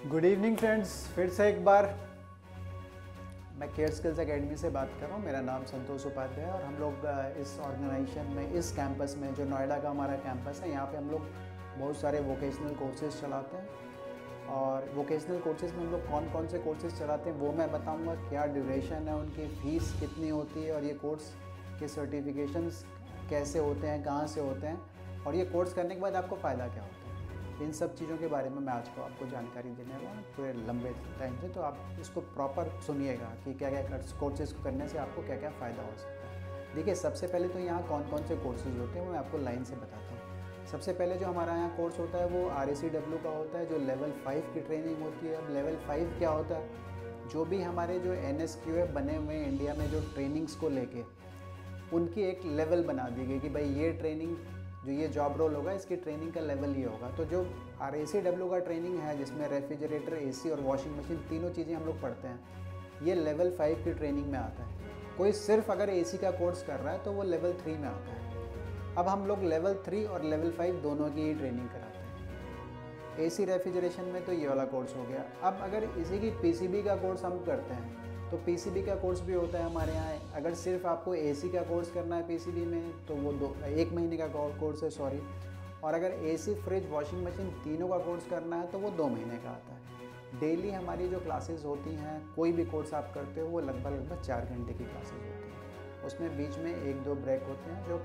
Good evening friends, फिर से एक बार मैं केयर स्किल्स एकेडमी से बात कर रहा हूँ। मेरा नाम संतोष उपाध्याय है और हम लोग इस ऑर्गेनाइजेशन में, इस कैंपस में, जो नोएडा का हमारा कैंपस है, यहाँ पे हम लोग बहुत सारे वोकेशनल कोर्सेज चलाते हैं। और वोकेशनल कोर्सेज में हम लोग कौन कौन से कोर्सेज चलाते हैं वो मैं बताऊँगा, क्या ड्यूरेशन है, उनकी फ़ीस कितनी होती है और ये कोर्स के सर्टिफिकेशंस कैसे होते हैं, कहाँ से होते हैं, और ये कोर्स करने के बाद आपको फ़ायदा क्या होता है। इन सब चीज़ों के बारे में मैं आज को आपको जानकारी देने वाला हूँ पूरे लंबे टाइम से। तो आप इसको प्रॉपर सुनिएगा कि क्या क्या कोर्सेज़ को करने से आपको क्या क्या फ़ायदा हो सकता है। देखिए, सबसे पहले तो यहाँ कौन कौन से कोर्सेज़ होते हैं वो मैं आपको लाइन से बताता हूँ। सबसे पहले जो हमारा यहाँ कोर्स होता है वो RACW का होता है, जो लेवल 5 की ट्रेनिंग होती है। अब लेवल 5 क्या होता है? जो भी हमारे जो NSQF बने हुए हैं इंडिया में, जो ट्रेनिंग्स को लेके उनकी एक लेवल बना दी गई कि भाई ये ट्रेनिंग, जो ये जॉब रोल होगा, इसकी ट्रेनिंग का लेवल ये होगा। तो जो RACW का ट्रेनिंग है, जिसमें रेफ्रिजरेटर, AC और वॉशिंग मशीन तीनों चीज़ें हम लोग पढ़ते हैं, ये लेवल 5 की ट्रेनिंग में आता है। कोई सिर्फ अगर AC का कोर्स कर रहा है तो वो लेवल 3 में आता है। अब हम लोग लेवल 3 और लेवल 5 दोनों की ही ट्रेनिंग कराते हैं। AC रेफ्रिजरेशन में तो ये वाला कोर्स हो गया। अब अगर इसी की PCB का कोर्स हम करते हैं तो PCB का कोर्स भी होता है हमारे यहाँ। अगर सिर्फ आपको AC का कोर्स करना है PCB में तो वो 1 महीने का कोर्स है, सॉरी। और अगर AC, फ्रिज, वॉशिंग मशीन तीनों का कोर्स करना है तो वो 2 महीने का आता है। डेली हमारी जो क्लासेस होती हैं, कोई भी कोर्स आप करते हो, वो लगभग 4 घंटे की क्लासेस होती हैं। उसमें बीच में 1-2 ब्रेक होते हैं जो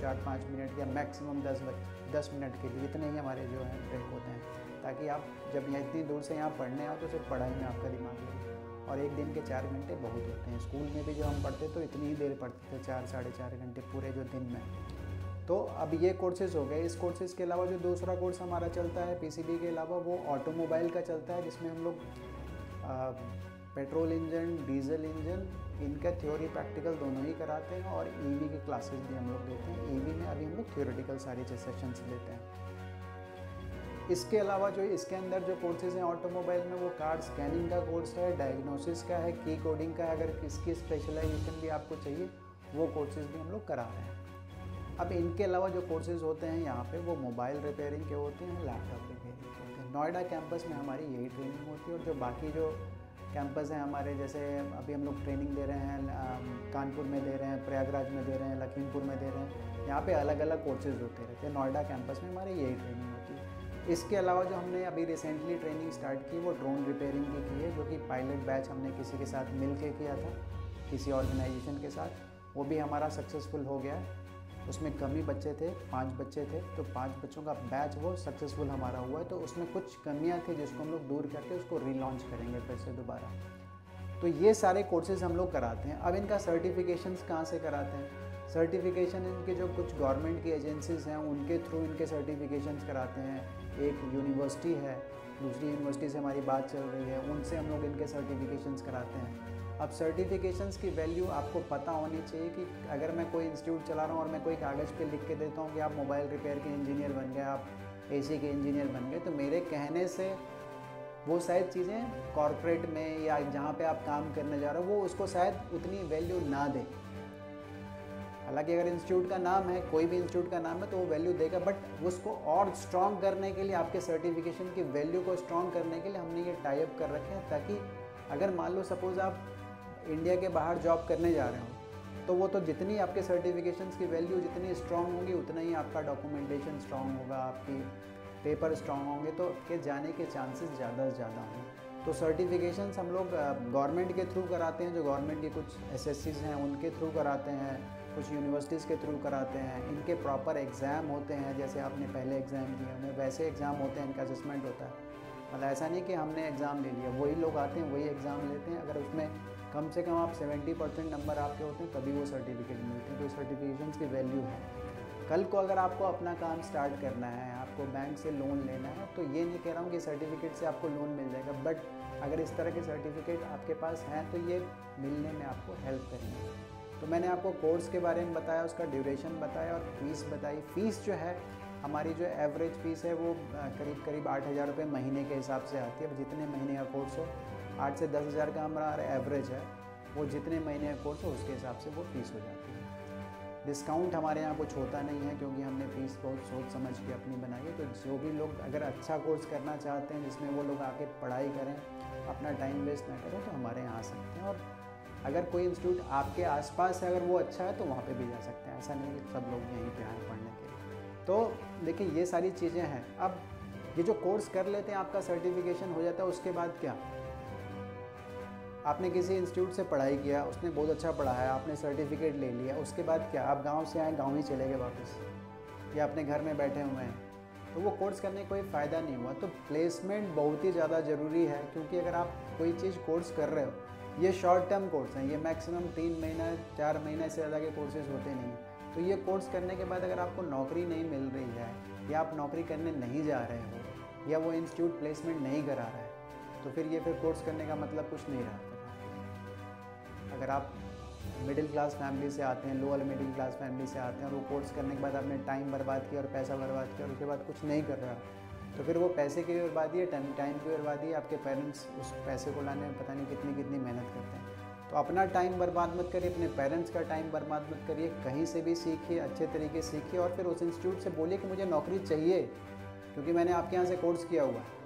4-5 मिनट या मैक्सिमम 10 मिनट के लिए, इतने ही हमारे जो है ब्रेक होते हैं, ताकि आप जब यहाँ इतनी दूर से यहाँ पढ़ने आओ तो सिर्फ पढ़ाई में आपका दिमाग लगे। और एक दिन के 4 घंटे बहुत होते हैं। स्कूल में भी जो हम पढ़ते तो इतनी ही देर पढ़ते थे, 4-4.5 घंटे पूरे जो दिन में। तो अब ये कोर्सेज़ हो गए। इस कोर्सेज़ के अलावा जो दूसरा कोर्स हमारा चलता है PCB के अलावा, वो ऑटोमोबाइल का चलता है, जिसमें हम लोग पेट्रोल इंजन, डीजल इंजन, इनका थ्योरी प्रैक्टिकल दोनों ही कराते हैं। और EV की क्लासेस भी हम लोग देते हैं। EV में अभी हम लोग थ्योरेटिकल सारी सेशंस लेते हैं। इसके अलावा जो इसके अंदर जो कोर्सेज़ हैं ऑटोमोबाइल में, वो कार स्कैनिंग का कोर्स है, डायग्नोसिस का है, की कोडिंग का है। अगर किसकी स्पेशलाइजेशन भी आपको चाहिए वो कोर्सेज़ भी हम लोग करा रहे हैं। अब इनके अलावा जो कोर्सेज़ होते हैं यहाँ पे, वो मोबाइल रिपेयरिंग के होते हैं, लैपटॉप रिपेयरिंग के होते हैं। नोएडा कैंपस में हमारी यही ट्रेनिंग होती है। और जो बाकी जो कैंपस हैं हमारे, जैसे अभी हम लोग ट्रेनिंग दे रहे हैं, कानपुर में दे रहे हैं, प्रयागराज में दे रहे हैं, लखीमपुर में दे रहे हैं, यहाँ पे अलग अलग कोर्सेज़ होते रहते हैं। नोएडा कैंपस में हमारी यही ट्रेनिंग होती है। इसके अलावा जो हमने अभी रिसेंटली ट्रेनिंग स्टार्ट की, वो ड्रोन रिपेयरिंग की है, जो कि पायलट बैच हमने किसी के साथ मिल के किया था, किसी ऑर्गेनाइजेशन के साथ। वो भी हमारा सक्सेसफुल हो गया है। उसमें कम ही बच्चे थे, 5 बच्चे थे, तो 5 बच्चों का बैच वो सक्सेसफुल हमारा हुआ है। तो उसमें कुछ कमियां थी जिसको हम लोग दूर करके उसको रीलॉन्च करेंगे फिर से दोबारा। तो ये सारे कोर्सेज़ हम लोग कराते हैं। अब इनका सर्टिफिकेशंस कहाँ से कराते हैं? सर्टिफिकेशन इनके जो कुछ गवर्नमेंट की एजेंसीज़ हैं उनके थ्रू इनके सर्टिफिकेशंस कराते हैं। एक यूनिवर्सिटी है, दूसरी यूनिवर्सिटी से हमारी बात चल रही है, उनसे हम लोग इनके सर्टिफिकेशंस कराते हैं। अब सर्टिफिकेशंस की वैल्यू आपको पता होनी चाहिए कि अगर मैं कोई इंस्टीट्यूट चला रहा हूँ और मैं कोई कागज़ पे लिख के देता हूँ कि आप मोबाइल रिपेयर के इंजीनियर बन गए, आप AC के इंजीनियर बन गए, तो मेरे कहने से वो शायद चीज़ें कॉर्पोरेट में या जहाँ पे आप काम करने जा रहे हो, वो उसको शायद उतनी वैल्यू ना दे। हालांकि अगर इंस्टीट्यूट का नाम है, कोई भी इंस्टीट्यूट का नाम है, तो वो वैल्यू देगा। बट उसको और स्ट्रॉन्ग करने के लिए, आपके सर्टिफिकेशन की वैल्यू को स्ट्रॉन्ग करने के लिए हमने ये टाई अप कर रखे हैं, ताकि अगर मान लो सपोज़ आप इंडिया के बाहर जॉब करने जा रहे हो, तो वो तो जितनी आपके सर्टिफिकेशंस की वैल्यू जितनी स्ट्रॉन्ग होगी, उतना ही आपका डॉक्यूमेंटेशन स्ट्रॉन्ग होगा, आपकी पेपर स्ट्रॉन्ग होंगे, तो के जाने के चांसेस ज़्यादा से ज़्यादा होंगे। तो सर्टिफिकेशंस हम लोग गवर्नमेंट के थ्रू कराते हैं, जो गवर्नमेंट की कुछ SSCs हैं उनके थ्रू कराते हैं, कुछ यूनिवर्सिटीज़ के थ्रू कराते हैं। इनके प्रॉपर एग्ज़ाम होते हैं, जैसे आपने पहले एग्ज़ाम दिए उन्हें वैसे एग्ज़ाम होते हैं, इनका असेसमेंट होता है। मतलब ऐसा नहीं कि हमने एग्ज़ाम ले लिया, वही लोग आते हैं वही एग्ज़ाम लेते हैं। अगर उसमें कम से कम आप 70% नंबर आपके होते हैं तभी वो सर्टिफिकेट मिलते हैं। तो सर्टिफिकेशंस की वैल्यू है। कल को अगर आपको अपना काम स्टार्ट करना है, आपको बैंक से लोन लेना है, तो ये नहीं कह रहा हूँ कि सर्टिफिकेट से आपको लोन मिल जाएगा, बट अगर इस तरह के सर्टिफिकेट आपके पास हैं तो ये मिलने में आपको हेल्प करेंगे। तो मैंने आपको कोर्स के बारे में बताया, उसका ड्यूरेशन बताया और फीस बताई। फ़ीस जो है हमारी, जो एवरेज फ़ीस है वो करीब 8,000 रुपये महीने के हिसाब से आती है। अब जितने महीने का कोर्स हो, 8 से 10,000 का हमारा एवरेज है, वो जितने महीने का कोर्स हो उसके हिसाब से वो फ़ीस हो जाती है। डिस्काउंट हमारे यहाँ कुछ होता नहीं है, क्योंकि हमने फीस बहुत सोच समझ के अपनी बनाई है। तो जो भी लोग अगर अच्छा कोर्स करना चाहते हैं जिसमें वो लोग आके पढ़ाई करें, अपना टाइम वेस्ट ना करें, तो हमारे यहाँ आ सकते हैं। और अगर कोई इंस्टीट्यूट आपके आसपास है, अगर वो अच्छा है, तो वहाँ पे भी जा सकते हैं। ऐसा नहीं है कि सब लोग यहीं पे आए पढ़ने के लिए। तो देखिए ये सारी चीज़ें हैं। अब ये जो कोर्स कर लेते हैं, आपका सर्टिफिकेशन हो जाता है, उसके बाद क्या? आपने किसी इंस्टीट्यूट से पढ़ाई किया, उसने बहुत अच्छा पढ़ाया, आपने सर्टिफिकेट ले लिया, उसके बाद क्या? आप गांव से आए, गांव ही चले गए वापस, या अपने घर में बैठे हुए हैं, तो वो कोर्स करने का कोई फ़ायदा नहीं हुआ। तो प्लेसमेंट बहुत ही ज़्यादा ज़रूरी है, क्योंकि अगर आप कोई चीज़ कोर्स कर रहे हो, ये शॉर्ट टर्म कोर्स हैं, ये मैक्सिमम 3 महीना 4 महीने से ज़्यादा के कोर्सेज़ होते नहीं। तो ये कोर्स करने के बाद अगर आपको नौकरी नहीं मिल रही है, या आप नौकरी करने नहीं जा रहे हो, या वो इंस्टीट्यूट प्लेसमेंट नहीं करा रहा है, तो फिर ये कोर्स करने का मतलब कुछ नहीं रहा। अगर आप मिडिल क्लास फैमिली से आते हैं, लोअर मिडिल क्लास फैमिली से आते हैं, और वो कोर्स करने के बाद आपने टाइम बर्बाद किया और पैसा बर्बाद किया, और उसके बाद कुछ नहीं कर रहा, तो फिर वो पैसे की भी बर्बादी है, टाइम की बर्बादी है। आपके पेरेंट्स उस पैसे को लाने में पता नहीं कितनी मेहनत करते हैं। तो अपना टाइम बर्बाद मत करिए, अपने पेरेंट्स का टाइम बर्बाद मत करिए। कहीं से भी सीखिए, अच्छे तरीके से सीखिए, और फिर उस इंस्टीट्यूट से बोलिए कि मुझे नौकरी चाहिए, क्योंकि मैंने आपके यहाँ से कोर्स किया हुआ है।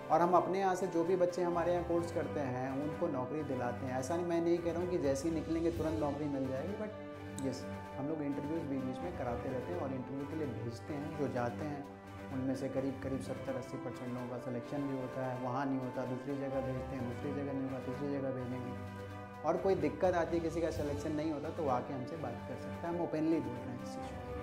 और हम अपने यहाँ से जो भी बच्चे हमारे यहाँ कोर्स करते हैं, उनको नौकरी दिलाते हैं। ऐसा नहीं, मैं नहीं कह रहा हूँ कि जैसे ही निकलेंगे तुरंत नौकरी मिल जाएगी, बट यस, हम लोग इंटरव्यूज़ बीच में कराते रहते हैं, और इंटरव्यू के लिए भेजते हैं। जो जाते हैं उनमें से करीब 70-80% लोगों का सिलेक्शन भी होता है, वहाँ नहीं होता, दूसरी जगह भेजते हैं, दूसरी जगह नहीं होगा, तीसरी जगह भेजेंगे। और कोई दिक्कत आती है, किसी का सिलेक्शन नहीं होता, तो वो आके हमसे बात कर सकता है। हम ओपनली बोल रहे हैं इस चीज़ को।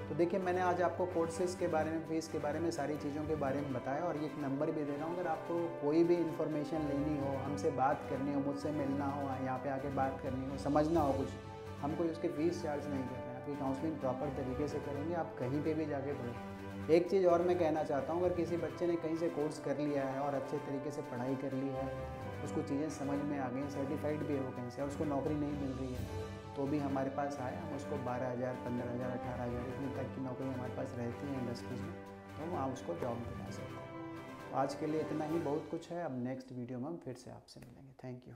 तो देखिए, मैंने आज आपको कोर्सेज़ के बारे में, फीस के बारे में, सारी चीज़ों के बारे में बताया, और ये एक नंबर भी दे रहा हूँ। अगर आपको कोई भी इन्फॉर्मेशन लेनी हो, हमसे बात करनी हो, मुझसे मिलना हो, यहाँ पे आके बात करनी हो, समझना हो कुछ, हम कोई उसकी फ़ीस चार्ज नहीं कर रहे हैं। आपकी काउंसलिंग प्रॉपर तरीके से करेंगे, आप कहीं पर भी जाके पढ़ो। एक चीज़ और मैं कहना चाहता हूँ, अगर किसी बच्चे ने कहीं से कोर्स कर लिया है और अच्छे तरीके से पढ़ाई कर ली है, उसको चीज़ें समझ में आ गई, सर्टिफाइड भी है वो कहीं से, और उसको नौकरी नहीं मिल रही है, तो भी हमारे पास आए, हम उसको 12,000, 15,000, 18,000 इतनी तक की नौकरी हमारे पास रहती है इंडस्ट्रीज में, तो हम वहाँ उसको जॉब दिला सकते हैं। तो आज के लिए इतना ही, बहुत कुछ है। अब नेक्स्ट वीडियो में हम फिर से आपसे मिलेंगे। Thank you.